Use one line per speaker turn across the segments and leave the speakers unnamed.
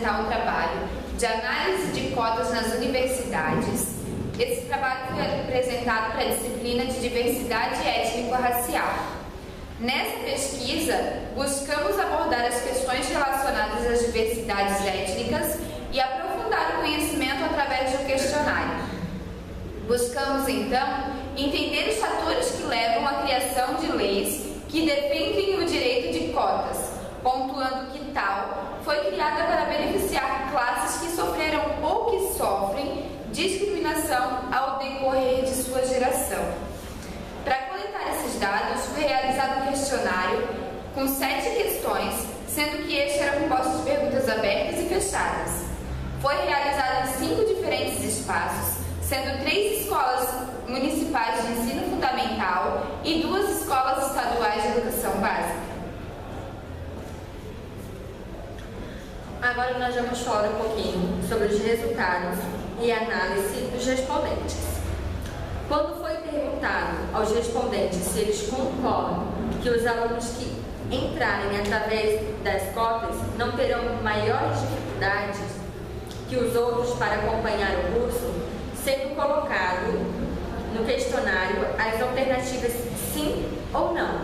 apresentar um trabalho de análise de cotas nas universidades. Esse trabalho foi apresentado para a disciplina de diversidade étnico-racial. Nessa pesquisa, buscamos abordar as questões relacionadas às diversidades étnicas e aprofundar o conhecimento através de um questionário. Buscamos, então, entender os fatores que levam à criação de leis que defendem o direito de cotas, pontuando que tal foi criada para beneficiar classes que sofreram ou que sofrem discriminação ao decorrer de sua geração. Para coletar esses dados, foi realizado um questionário com 7 questões, sendo que este era composto de perguntas abertas e fechadas. Foi realizado em 5 diferentes espaços, sendo 3 escolas municipais de ensino fundamental e 2 escolas estaduais de educação básica.
Agora nós vamos falar um pouquinho sobre os resultados e análise dos respondentes. Quando foi perguntado aos respondentes se eles concordam que os alunos que entrarem através das cotas não terão maiores dificuldades que os outros para acompanhar o curso, sendo colocado no questionário as alternativas sim ou não,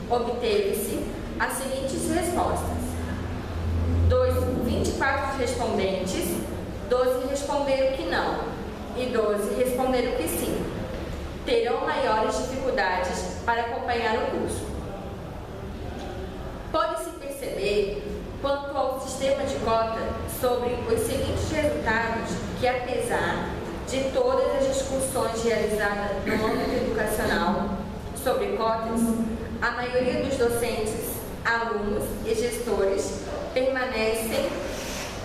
obteve-se as seguintes respostas. 24 respondentes, 12 responderam que não e 12 responderam que sim. Terão maiores dificuldades para acompanhar o curso. Pode-se perceber, quanto ao sistema de cota, sobre os seguintes resultados que, apesar de todas as discussões realizadas no âmbito educacional sobre cotas, a maioria dos docentes, alunos e gestores permanecem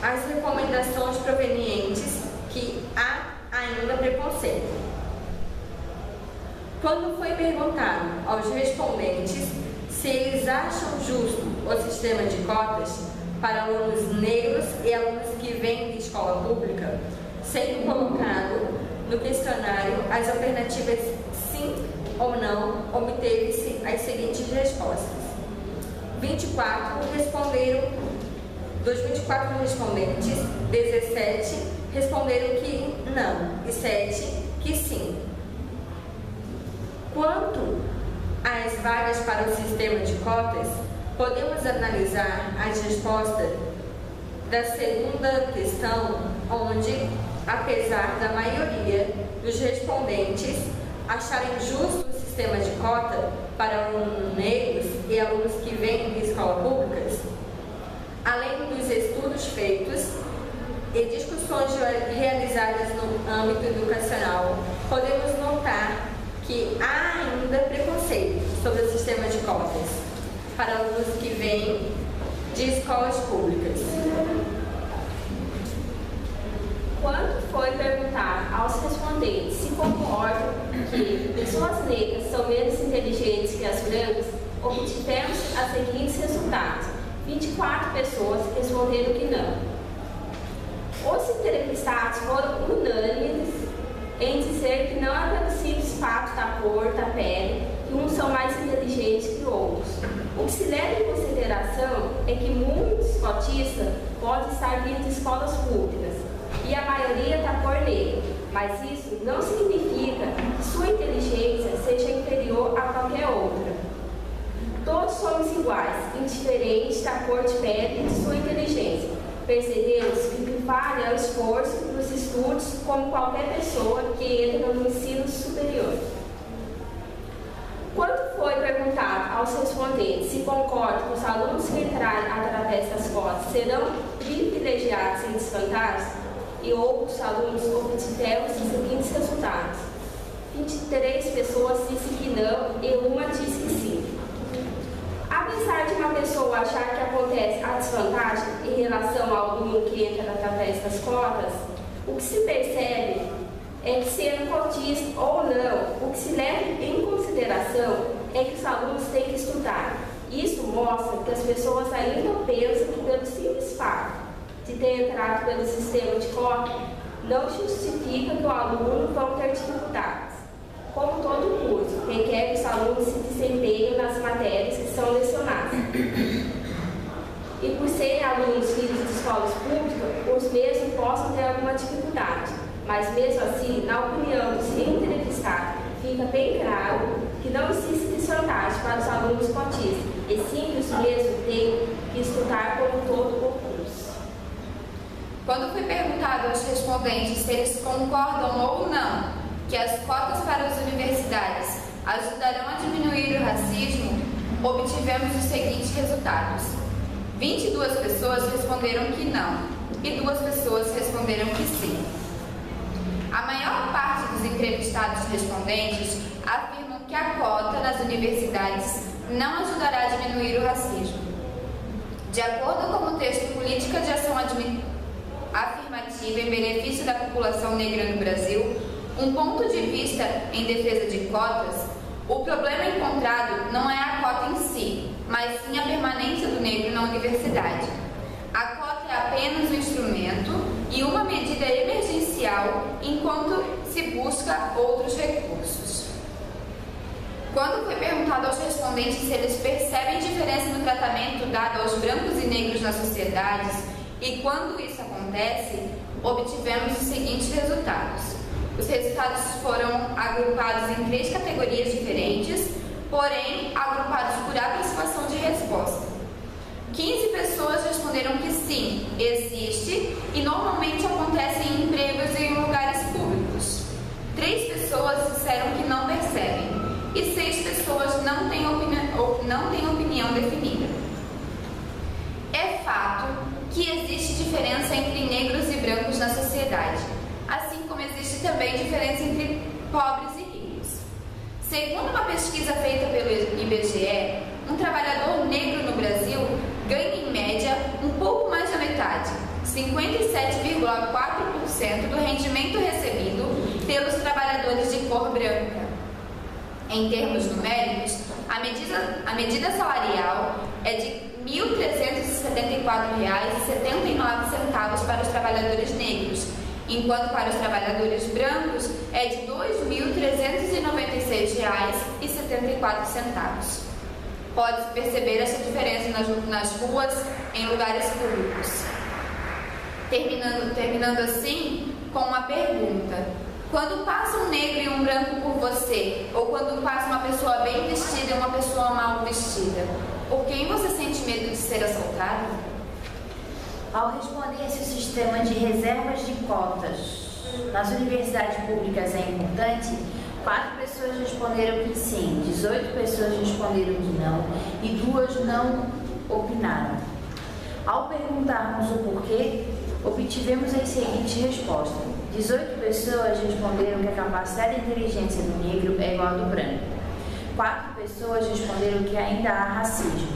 as recomendações provenientes que há ainda preconceito. Quando foi perguntado aos respondentes se eles acham justo o sistema de cotas para alunos negros e alunos que vêm de escola pública, sendo colocado no questionário as alternativas sim ou não, obteve-se as seguintes respostas. 24 responderam. Dos 24 respondentes, 17 responderam que não e 7 que sim. Quanto às vagas para o sistema de cotas, podemos analisar as respostas da segunda questão, onde, apesar da maioria dos respondentes acharem justo o sistema de cota para alunos negros e alunos que vêm de escolas públicas, além dos estudos feitos e discussões realizadas no âmbito educacional, podemos notar que há ainda preconceito sobre o sistema de cotas para alunos que vêm de escolas públicas.
Quando foi perguntado aos respondentes se concordam que pessoas negras são menos inteligentes que as brancas, obtivemos os seguintes resultados. 24 pessoas responderam que não. Os entrevistados foram unânimes em dizer que não é pelo simples fato da cor, da pele, que uns são mais inteligentes que outros. O que se leva em consideração é que muitos cotistas podem estar vindo de escolas públicas e a maioria da cor negra, mas isso não significa que sua inteligência seja inferior a qualquer outra. Todos somos iguais, indiferente da cor de pele e de sua inteligência. Percebemos que o que vale é o esforço nos estudos, como qualquer pessoa que entra no ensino superior. Quando foi perguntado aos respondentes se concordam que os alunos que entrarem através das cotas serão privilegiados em desvantagem, e outros alunos obtiveram os seguintes resultados. 23 pessoas disseram que não e uma disse que sim. Apesar de uma pessoa achar que acontece a desvantagem em relação ao aluno que entra através das cotas, o que se percebe é que, sendo cotista ou não, o que se leva em consideração é que os alunos têm que estudar. Isso mostra que as pessoas ainda pensam que, pelo simples fato de ter entrado pelo sistema de cota, não justifica que o aluno vão ter dificuldades. Como todo curso, requer que os alunos se desempenhem nas matérias que são lecionadas. E por serem alunos filhos de escolas públicas, os mesmos possam ter alguma dificuldade, mas mesmo assim, na opinião dos entrevistados, fica bem claro que não existe desvantagem para os alunos cotistas, e sim que os mesmos têm que estudar como todo o curso.
Quando foi perguntado aos respondentes se eles concordam ou não que as cotas para as universidades ajudarão a diminuir o racismo, obtivemos os seguintes resultados. 22 pessoas responderam que não e 2 pessoas responderam que sim. A maior parte dos entrevistados respondentes afirmam que a cota nas universidades não ajudará a diminuir o racismo. De acordo com o texto Política de Ação Afirmativa em Benefício da População Negra no Brasil, um ponto de vista em defesa de cotas, o problema encontrado não é a cota em si, mas sim a permanência do negro na universidade. A cota é apenas um instrumento e uma medida emergencial enquanto se busca outros recursos. Quando foi perguntado aos respondentes se eles percebem diferença no tratamento dado aos brancos e negros nas sociedades e quando isso acontece, obtivemos os seguintes resultados. Os resultados foram agrupados em 3 categorias diferentes, porém agrupados por aproximação de resposta. 15 pessoas responderam que sim, existe e normalmente acontece em empregos e em lugares públicos. 3 pessoas disseram que não percebem e 6 pessoas não têm opinião definida. É fato que existe diferença entre negros e brancos na sociedade, assim como existe também diferença entre pobres e ricos. Segundo uma pesquisa feita pelo IBGE, um trabalhador negro no Brasil ganha em média um pouco mais da metade, 57,4% do rendimento recebido pelos trabalhadores de cor branca. Em termos numéricos, a medida salarial é de R$ 1.374,79 para os trabalhadores negros, enquanto para os trabalhadores brancos é de R$ 2.396,74. Pode-se perceber essa diferença nas ruas, em lugares públicos. Terminando assim com uma pergunta. Quando passa um negro e um branco por você, ou quando passa uma pessoa bem vestida e uma pessoa mal vestida, por quem você sente medo de ser assaltado?
Ao responder se o sistema de reservas de cotas nas universidades públicas é importante, 4 pessoas responderam que sim, 18 pessoas responderam que não e 2 não opinaram. Ao perguntarmos o porquê, obtivemos as seguintes respostas. 18 pessoas responderam que a capacidade de inteligência do negro é igual à do branco. 4 pessoas responderam que ainda há racismo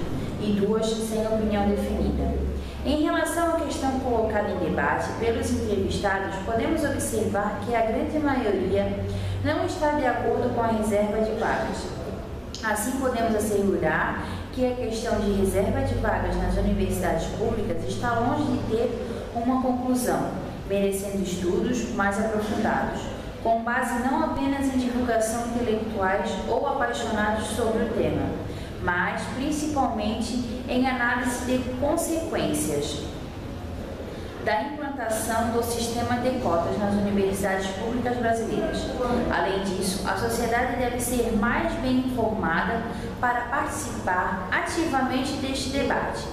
e 2 sem opinião definida. Em relação à questão colocada em debate pelos entrevistados, podemos observar que a grande maioria não está de acordo com a reserva de vagas. Assim, podemos assegurar que a questão de reserva de vagas nas universidades públicas está longe de ter uma conclusão, merecendo estudos mais aprofundados, com base não apenas em divulgação intelectuais ou apaixonados sobre o tema, mas principalmente em análise de consequências da implantação do sistema de cotas nas universidades públicas brasileiras. Além disso, a sociedade deve ser mais bem informada para participar ativamente deste debate,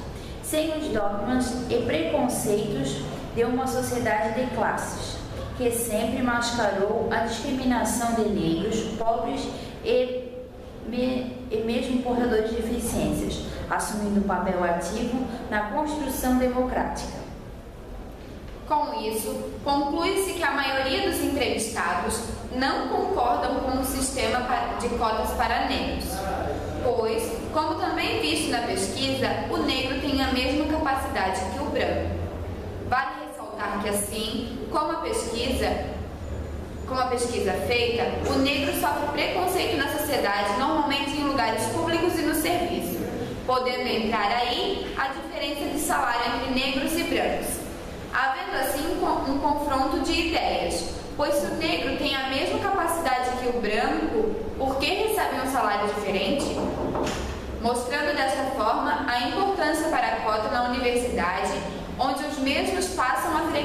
sem os dogmas e preconceitos de uma sociedade de classes, que sempre mascarou a discriminação de negros, pobres e mesmo portadores de deficiências, assumindo um papel ativo na construção democrática.
Com isso, conclui-se que a maioria dos entrevistados não concordam com o sistema de cotas para negros, pois, como também visto na pesquisa, o negro tem a mesma capacidade que o branco. Vale ressaltar que assim, como a pesquisa feita, o negro sofre preconceito na sociedade, normalmente em lugares públicos e no serviço, podendo entrar aí a diferença de salário entre negros e brancos, havendo assim um confronto de ideias, pois se o negro tem a mesma capacidade que o branco, por que recebe um salário diferente? Mostrando desta forma a importância para a cota na universidade onde os mesmos passam a ter